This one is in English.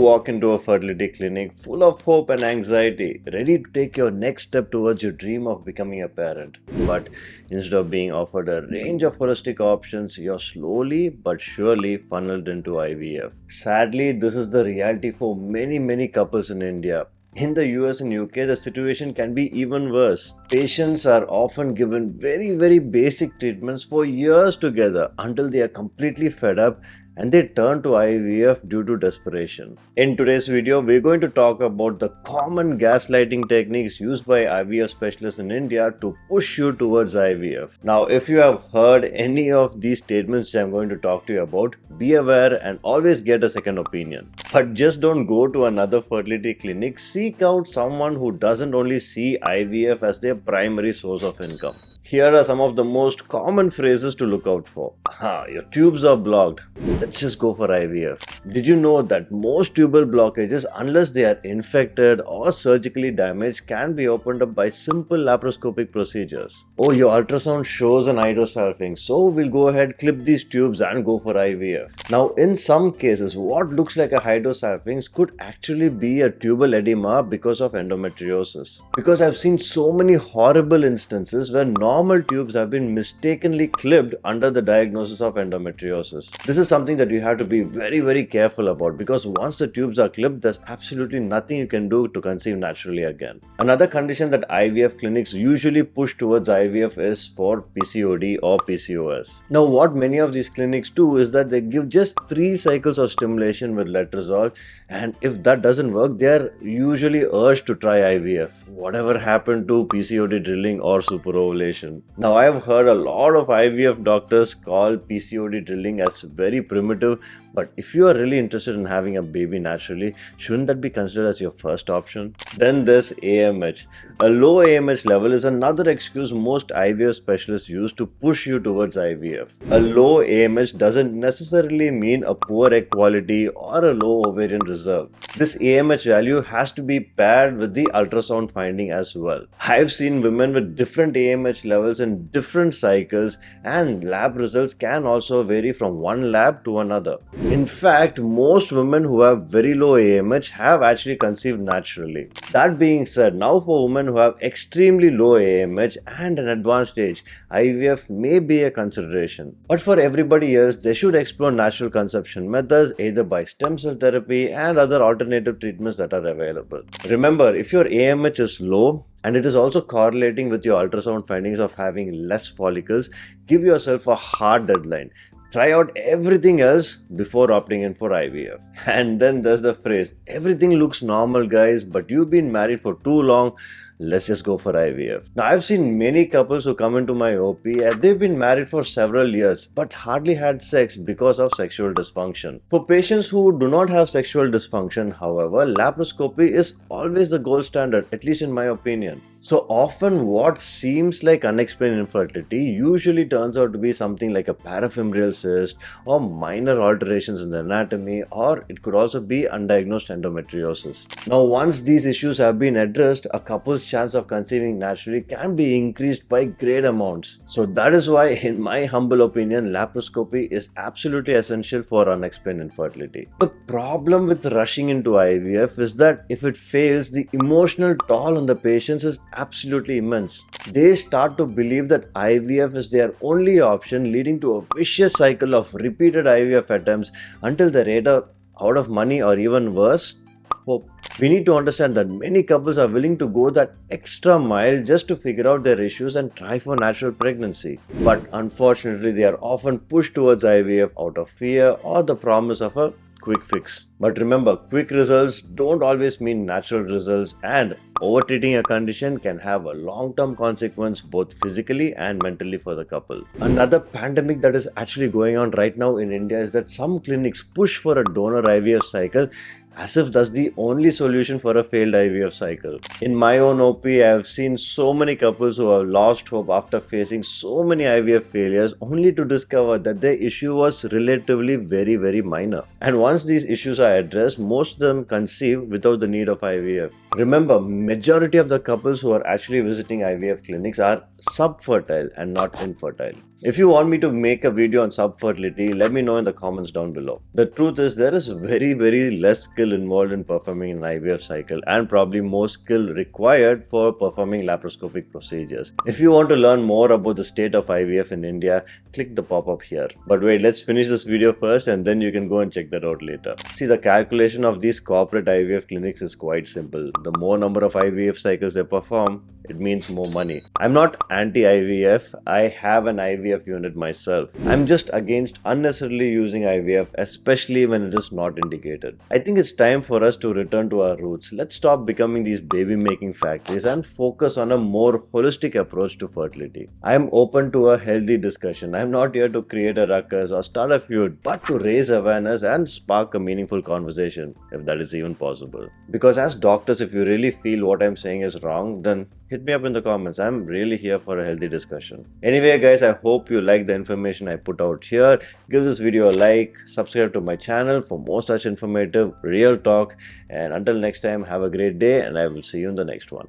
walk into a fertility clinic full of hope and anxiety, ready to take your next step towards your dream of becoming a parent. But instead of being offered a range of holistic options, you're slowly but surely funneled into IVF. Sadly, this is the reality for many couples in India. In the US and UK, the situation can be even worse. Patients are often given very basic treatments for years together until they are completely fed up and they turn to IVF due to desperation. In today's video, we're going to talk about the common gaslighting techniques used by IVF specialists in India to push you towards IVF. Now, if you have heard any of these statements I'm going to talk to you about, be aware and always get a second opinion. But just don't go to another fertility clinic. Seek out someone who doesn't only see IVF as their primary source of income. Here are some of the most common phrases to look out for. Your tubes are blocked. Let's just go for IVF. Did you know that most tubal blockages, unless they are infected or surgically damaged, can be opened up by simple laparoscopic procedures? Oh, your ultrasound shows an hydrosalpinx, so we'll go ahead, clip these tubes and go for IVF. Now, in some cases, what looks like a hydrosalpinx could actually be a tubal edema because of endometriosis. Because I've seen so many horrible instances where normal tubes have been mistakenly clipped under the diagnosis of endometriosis. This is something that you have to be very careful about, because once the tubes are clipped, there's absolutely nothing you can do to conceive naturally again. Another condition that IVF clinics usually push towards IVF is for PCOD or PCOS. Now, what many of these clinics do is that they give just 3 cycles of stimulation with letrozole, and if that doesn't work, they are usually urged to try IVF. Whatever happened to PCOD drilling or superovulation? Now, I have heard a lot of IVF doctors call PCOD drilling as very primitive, but if you are really interested in having a baby naturally, shouldn't that be considered as your first option? Then there's AMH. A low AMH level is another excuse most IVF specialists use to push you towards IVF. A low AMH doesn't necessarily mean a poor egg quality or a low ovarian reserve. This AMH value has to be paired with the ultrasound finding as well. I've seen women with different AMH levels in different cycles, and lab results can also vary from one lab to another. In fact, most women who have very low AMH have actually conceived naturally. That being said, now for women who have extremely low AMH and an advanced age, IVF may be a consideration. But for everybody else, they should explore natural conception methods either by stem cell therapy and other alternative treatments that are available. Remember, if your AMH is low, and it is also correlating with your ultrasound findings of having less follicles, give yourself a hard deadline. Try out everything else before opting in for IVF. And then there's the phrase, everything looks normal guys, but you've been married for too long, let's just go for IVF. Now, I've seen many couples who come into my OP and they've been married for several years but hardly had sex because of sexual dysfunction. For patients who do not have sexual dysfunction, however, laparoscopy is always the gold standard, at least in my opinion. So often what seems like unexplained infertility usually turns out to be something like a parafimbral cyst or minor alterations in the anatomy, or it could also be undiagnosed endometriosis. Now, once these issues have been addressed, a couple's chance of conceiving naturally can be increased by great amounts. So that is why, in my humble opinion, laparoscopy is absolutely essential for unexplained infertility. The problem with rushing into IVF is that if it fails, the emotional toll on the patients is absolutely immense. They start to believe that IVF is their only option, leading to a vicious cycle of repeated IVF attempts until they run out of money or even worse, hope. We need to understand that many couples are willing to go that extra mile just to figure out their issues and try for natural pregnancy. But unfortunately, they are often pushed towards IVF out of fear or the promise of a quick fix. But remember, quick results don't always mean natural results, and overtreating a condition can have a long-term consequence both physically and mentally for the couple. Another pandemic that is actually going on right now in India is that some clinics push for a donor IVF cycle as if that's the only solution for a failed IVF cycle. In my own OP, I have seen so many couples who have lost hope after facing so many IVF failures only to discover that their issue was relatively very minor. And once these issues are addressed, most of them conceive without the need of IVF. Remember, majority of the couples who are actually visiting IVF clinics are subfertile and not infertile. If you want me to make a video on subfertility, let me know in the comments down below. The truth is there is very less skill involved in performing an IVF cycle and probably more skill required for performing laparoscopic procedures. If you want to learn more about the state of IVF in India, click the pop-up here. But wait, let's finish this video first and then you can go and check that out later. See, the calculation of these corporate IVF clinics is quite simple. The more number of IVF cycles they perform, it means more money. I'm not anti-IVF, I have an IVF unit myself. I'm just against unnecessarily using IVF, especially when it is not indicated. I think it's time for us to return to our roots. Let's stop becoming these baby-making factories and focus on a more holistic approach to fertility. I'm open to a healthy discussion. I'm not here to create a ruckus or start a feud, but to raise awareness and spark a meaningful conversation, if that is even possible. Because as doctors, if you really feel what I'm saying is wrong, then hit me up in the comments. I'm really here for a healthy discussion. Anyway guys, I hope you like the information I put out here. Give this video a like, subscribe to my channel for more such informative real talk, and until next time, have a great day and I will see you in the next one.